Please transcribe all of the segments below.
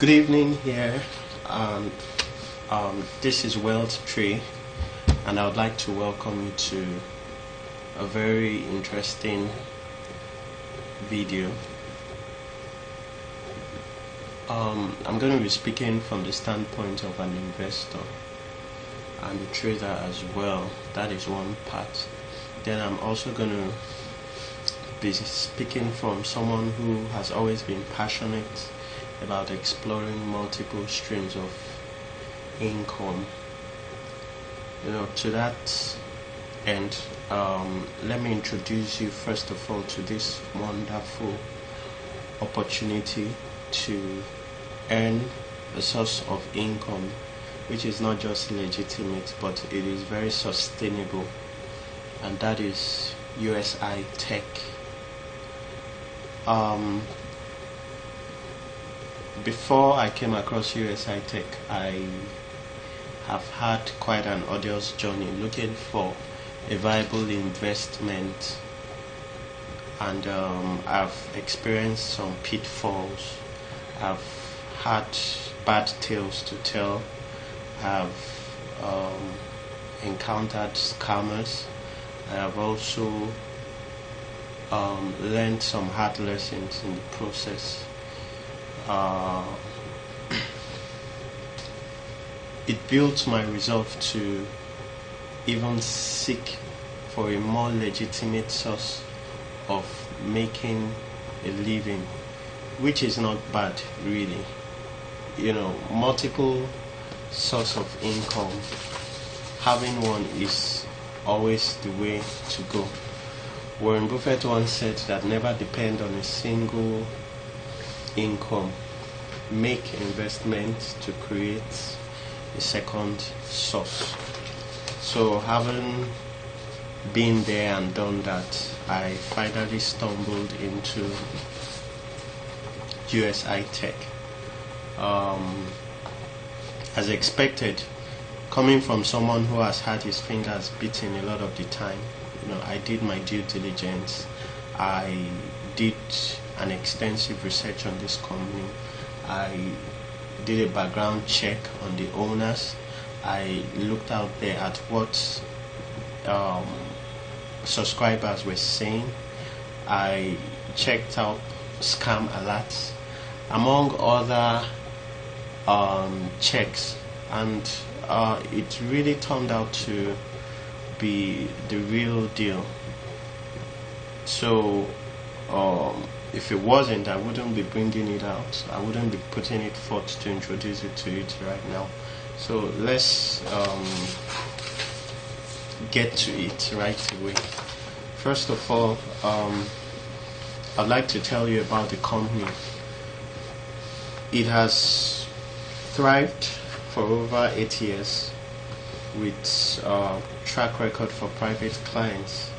Good evening here. Um, this is Wealth Tree, and I would like to welcome you to a very interesting video. I'm going to be speaking from the standpoint of an investor and a trader as well. That is one part. Then I'm also going to be speaking from someone who has always been passionate about exploring multiple streams of income. To that end, let me introduce you first of all to this wonderful opportunity to earn a source of income which is not just legitimate but it is very sustainable, and that is USI Tech. Before I came across USI Tech, I have had quite an arduous journey looking for a viable investment, and I've experienced some pitfalls. I've had bad tales to tell. I've encountered scammers. I have also learned some hard lessons in the process. It built my resolve to even seek for a more legitimate source of making a living, which is not bad really. Multiple source of income, having one is always the way to go. Warren Buffett once said that never depend on a single income. Make investments to create a second source. So having been there and done that, I finally stumbled into USI Tech. As expected, coming from someone who has had his fingers bitten a lot of the time, I did my due diligence. I did an extensive research on this company. I did a background check on the owners. I looked out there at what subscribers were saying. I checked out scam alerts, among other checks, and it really turned out to be the real deal. So if it wasn't, I wouldn't be bringing it out. I wouldn't be putting it forth to introduce it to it right now. So let's get to it right away. First of all, I'd like to tell you about the company. It has thrived for over 8 years with track record for private clients.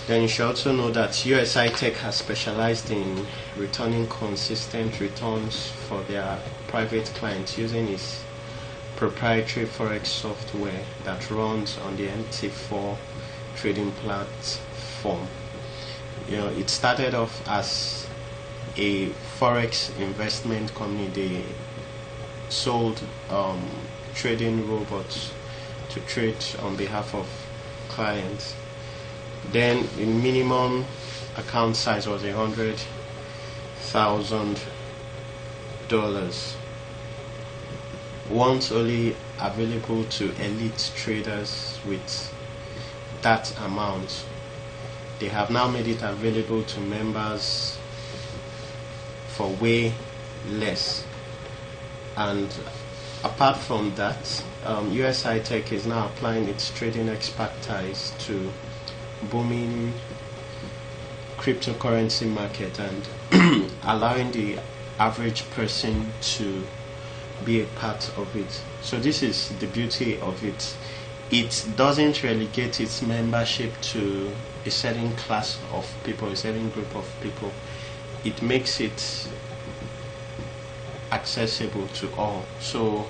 Then you should also know that USI Tech has specialized in returning consistent returns for their private clients using its proprietary FOREX software that runs on the MT4 trading platform. It started off as a FOREX investment company. They sold trading robots to trade on behalf of clients. Then the minimum account size was $100,000. Once only available to elite traders with that amount. They have now made it available to members for way less. And apart from that, USI Tech is now applying its trading expertise to booming cryptocurrency market and allowing the average person to be a part of it. So this is the beauty of it. It doesn't relegate its membership to a certain class of people, a certain group of people. It makes it accessible to all. So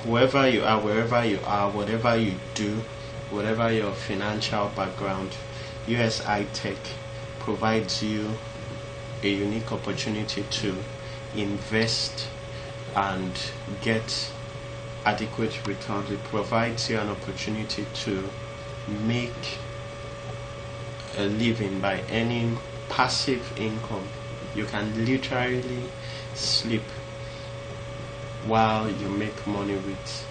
whoever you are, wherever you are, whatever you do, whatever your financial background, USI Tech provides you a unique opportunity to invest and get adequate returns. It provides you an opportunity to make a living by earning passive income. You can literally sleep while you make money with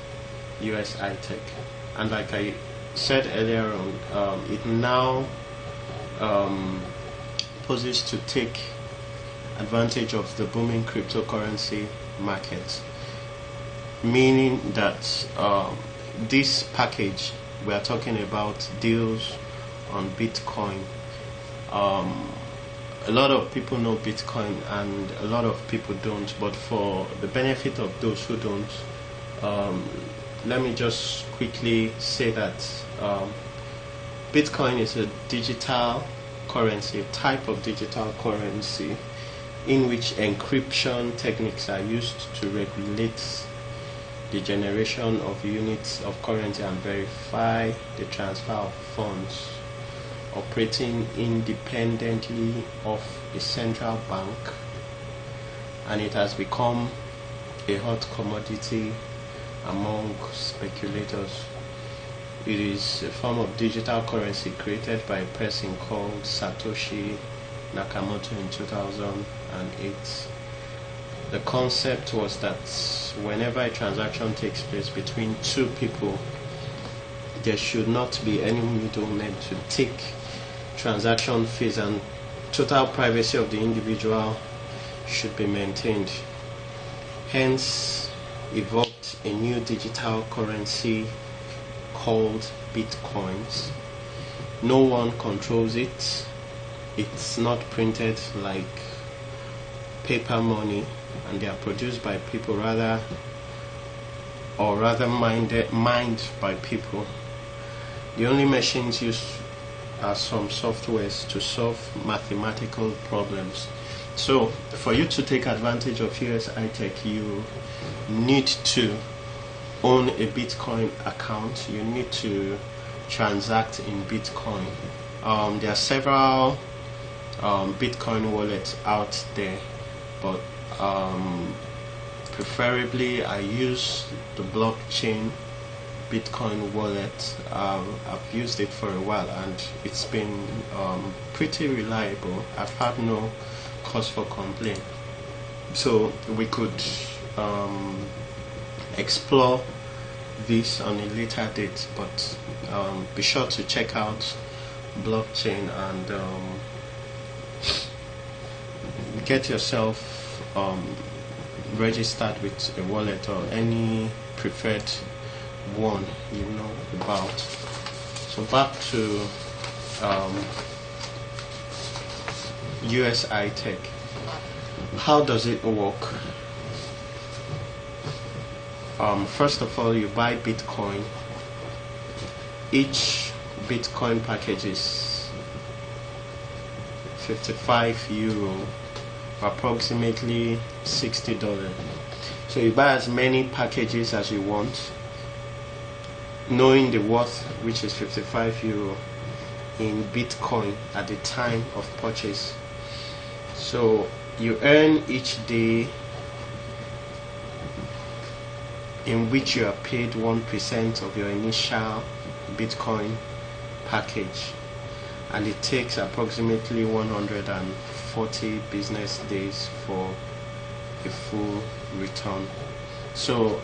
USI Tech. And like I said earlier on, it now poses to take advantage of the booming cryptocurrency market, meaning that this package we are talking about deals on Bitcoin. A lot of people know Bitcoin and a lot of people don't, but for the benefit of those who don't, let me just quickly say that Bitcoin is a digital currency, a type of digital currency in which encryption techniques are used to regulate the generation of units of currency and verify the transfer of funds, operating independently of a central bank. And it has become a hot commodity among speculators. It is a form of digital currency created by a person called Satoshi Nakamoto in 2008. The concept was that whenever a transaction takes place between two people, there should not be any middlemen to take transaction fees, and total privacy of the individual should be maintained. Hence evolved a new digital currency called Bitcoins. No one controls it. It's not printed like paper money, and they are produced by people rather mined by people. The only machines used are some softwares to solve mathematical problems. So for you to take advantage of USI Tech, you need to own a Bitcoin account. You need to transact in Bitcoin. There are several Bitcoin wallets out there, but preferably I use the blockchain Bitcoin wallet. I've used it for a while and it's been pretty reliable. I've had no cause for complaint. So we could explore this on a later date, but be sure to check out blockchain and get yourself registered with a wallet or any preferred one you know about. So back to USI Tech. How does it work? First of all, you buy Bitcoin. Each Bitcoin package is €55, approximately $60. So you buy as many packages as you want, knowing the worth, which is €55 in Bitcoin at the time of purchase. So you earn each day, in which you are paid 1% of your initial Bitcoin package, and it takes approximately 140 business days for a full return. So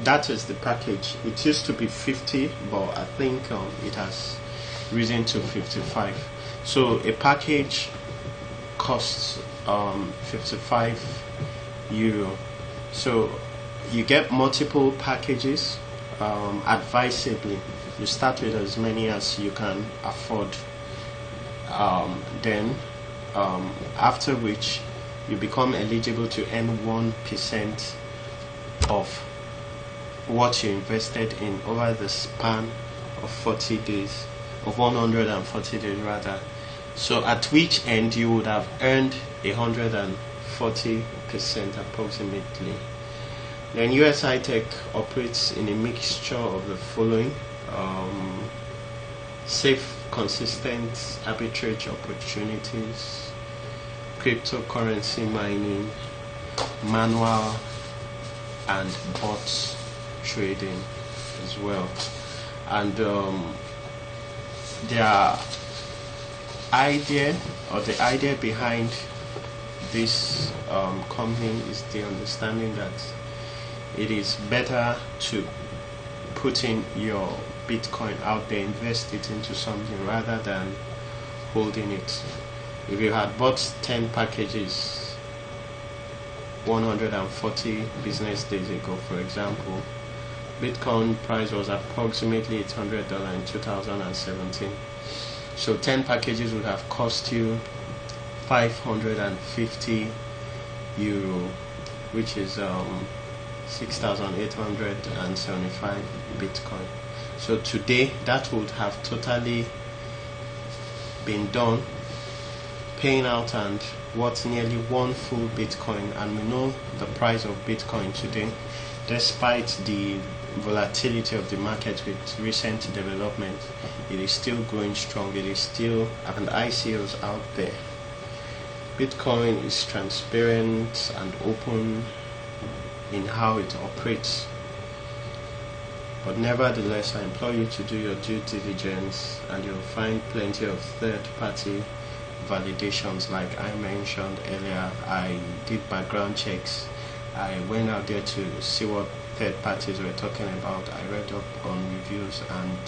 that is the package. It used to be 50, but I think it has risen to 55. So a package costs €55. So you get multiple packages. Advisably, you start with as many as you can afford. Then after which you become eligible to earn 1% of what you invested in over the span of 40 days, of 140 days rather. So at which end you would have earned 140% approximately. Then USI Tech operates in a mixture of the following: safe, consistent arbitrage opportunities, cryptocurrency mining, manual and bot trading as well. And their idea, or the idea behind this company, is the understanding that it is better to put in your Bitcoin out there, invest it into something rather than holding it. If you had bought 10 packages 140 business days ago, for example, Bitcoin price was approximately $800 in 2017. So 10 packages would have cost you 550 euro, which is 6,875 Bitcoin. So today that would have totally been done, paying out and what's nearly one full Bitcoin. And we know the price of Bitcoin today, despite the volatility of the market with recent development, it is still growing strong. It is still, and ICOs out there. Bitcoin is transparent and open in how it operates, but nevertheless I implore you to do your due diligence, and you'll find plenty of third-party validations. Like I mentioned earlier, I did background checks. I went out there to see what third parties were talking about. I read up on reviews, and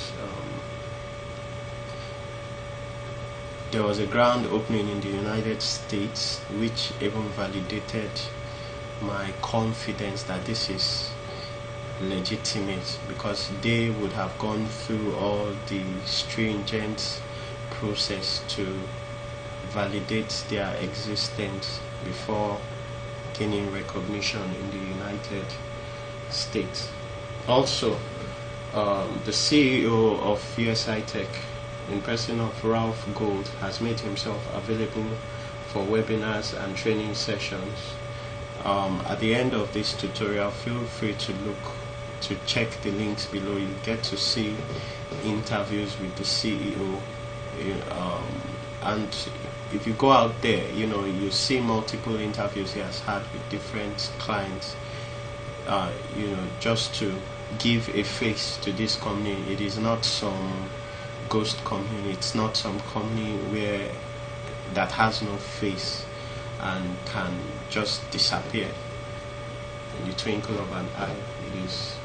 there was a grand opening in the United States which even validated my confidence that this is legitimate, because they would have gone through all the stringent process to validate their existence before gaining recognition in the United States. Also, the CEO of USI Tech, in person of Ralph Gold, has made himself available for webinars and training sessions. At the end of this tutorial, feel free to check the links below. You get to see interviews with the CEO, and if you go out there, you see multiple interviews he has had with different clients, just to give a face to this company. It is not some ghost company. It's not some company that has no face and can just disappear in the twinkle of an eye. It is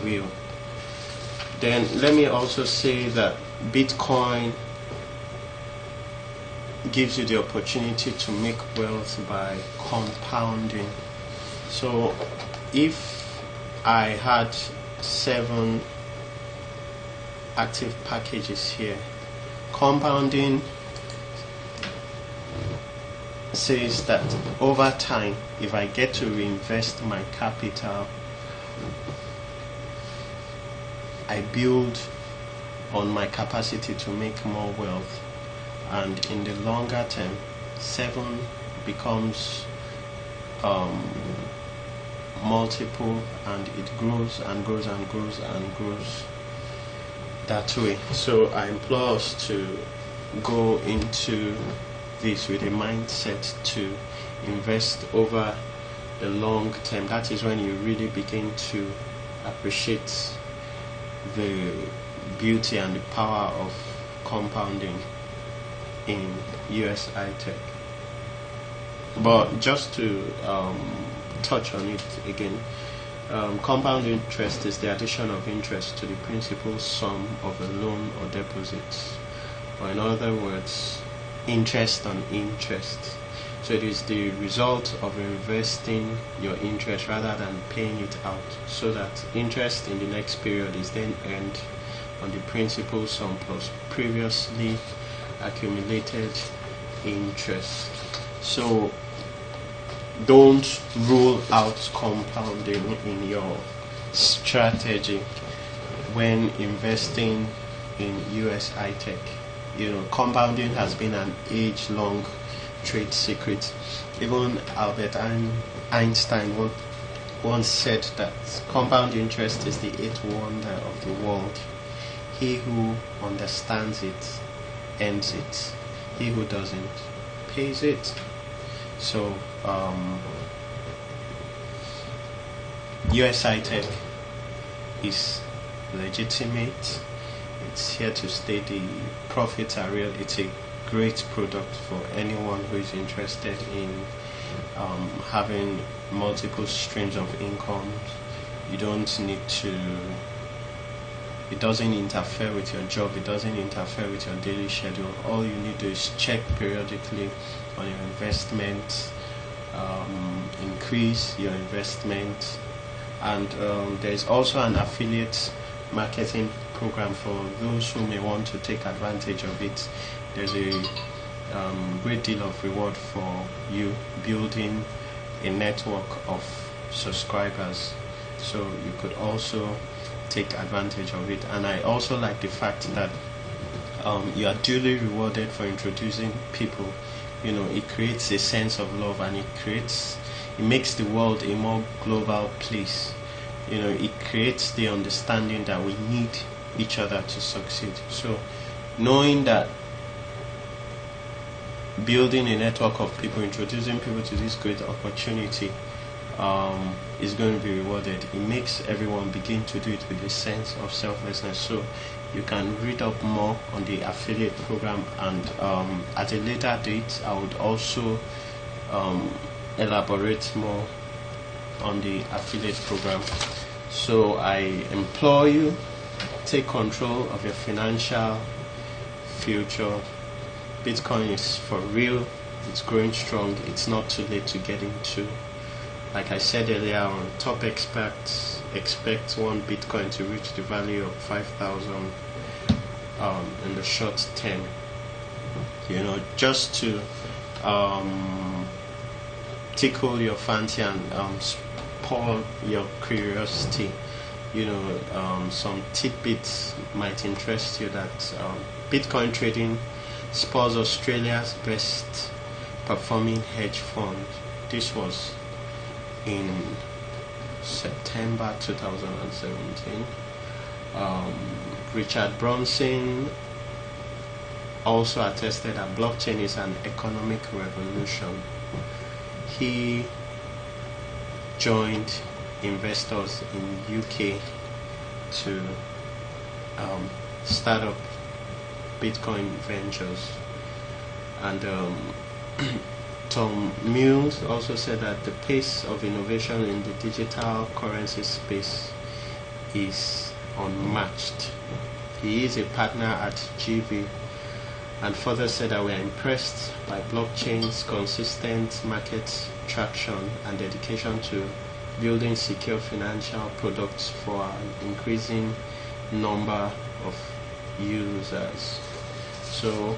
real. Then let me also say that Bitcoin gives you the opportunity to make wealth by compounding. So if I had 7 active packages here, compounding says that over time, if I get to reinvest my capital, I build on my capacity to make more wealth, and in the longer term, 7 becomes multiple, and it grows and grows and grows and grows that way. So I implore us to go into this with a mindset to invest over the long term. That is when you really begin to appreciate the beauty and the power of compounding in USI Tech. But just to touch on it again, compound interest is the addition of interest to the principal sum of a loan or deposit, or in other words, interest on interest. So it is the result of investing your interest rather than paying it out, so that interest in the next period is then earned on the principal sum plus previously accumulated interest. So don't rule out compounding in your strategy when investing in USI Tech. Compounding has been an age-long trade secret. Even Albert Einstein once said that compound interest is the 8th wonder of the world. He who understands it earns it. He who doesn't pays it. So USI Tech is legitimate. It's here to stay. The profits are real. It's a great product for anyone who is interested in having multiple streams of income. You don't need to, it doesn't interfere with your job, it doesn't interfere with your daily schedule. All you need to do is check periodically on your investment, increase your investment, and there's also an affiliate marketing program for those who may want to take advantage of it. There's a great deal of reward for you building a network of subscribers, so you could also take advantage of it. And I also like the fact that you are duly rewarded for introducing people. You know, it creates a sense of love, and it makes the world a more global place. You know, it creates the understanding that we need each other to succeed. So knowing that building a network of people, introducing people to this great opportunity is going to be rewarded, it makes everyone begin to do it with a sense of selflessness. So you can read up more on the affiliate program, and at a later date I would also elaborate more on the affiliate program. So I implore you, take control of your financial future. Bitcoin is for real, it's growing strong, it's not too late to get into. Like I said earlier on, top experts expect one Bitcoin to reach the value of 5,000 in the short term. You know, just to tickle your fancy and spur your curiosity. You know, some tidbits might interest you that Bitcoin trading spurs Australia's best performing hedge fund. This was in September 2017. Richard Branson also attested that blockchain is an economic revolution. He joined investors in UK to start up Bitcoin Ventures, and Tom Mills also said that the pace of innovation in the digital currency space is unmatched. He is a partner at GV, and further said that we are impressed by blockchain's consistent market traction and dedication to building secure financial products for an increasing number of users. So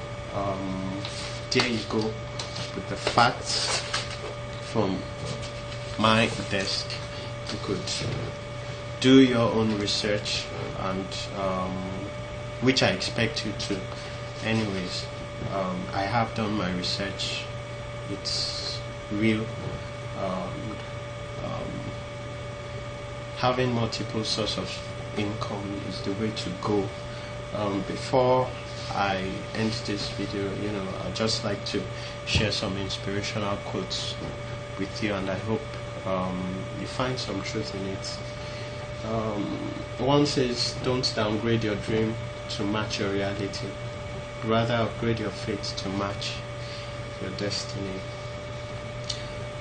there you go with the facts from my desk. You could do your own research, and which I expect you to. Anyways, I have done my research. It's real. Having multiple sources of income is the way to go. Before I end this video, you know, I'd just like to share some inspirational quotes with you, and I hope you find some truth in it. One says, don't downgrade your dream to match your reality, rather upgrade your faith to match your destiny.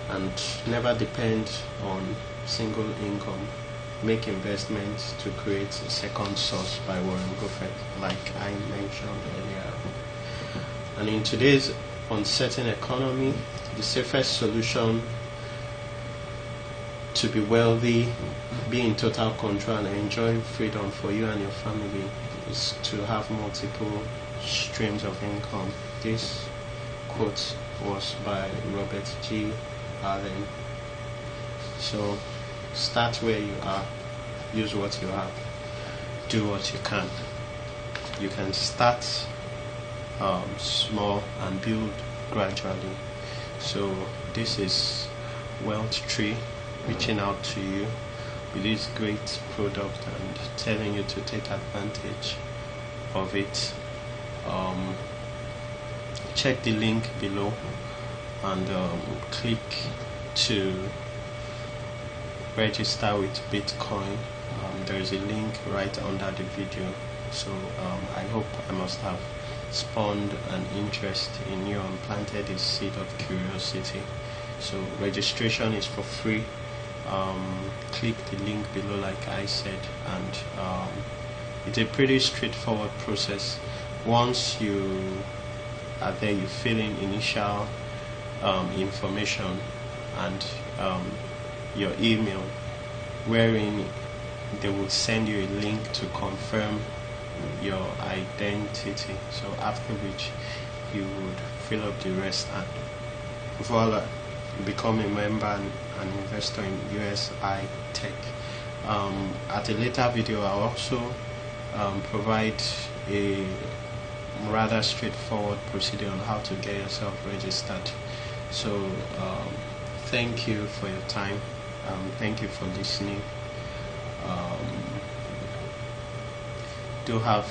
And never depend on single income. Make investments to create a second source, by Warren Buffett, like I mentioned earlier. And in today's uncertain economy, the safest solution to be wealthy, be in total control, and enjoy freedom for you and your family is to have multiple streams of income. This quote was by Robert G. Allen. So start where you are, use what you have, do what you can. You can start small and build gradually. So this is Wealth Tree reaching out to you with this great product and telling you to take advantage of it. Check the link below and click to register with Bitcoin. There is a link right under the video. So I hope I must have spawned an interest in you and planted a seed of curiosity. So registration is for free. Click the link below like I said, and it's a pretty straightforward process. Once you are there, you fill in initial information and your email, wherein they will send you a link to confirm your identity. So after which you would fill up the rest, and voila, become a member and an investor in USI Tech. At a later video, I'll also provide a rather straightforward procedure on how to get yourself registered. So thank you for your time. Thank you for listening. Do have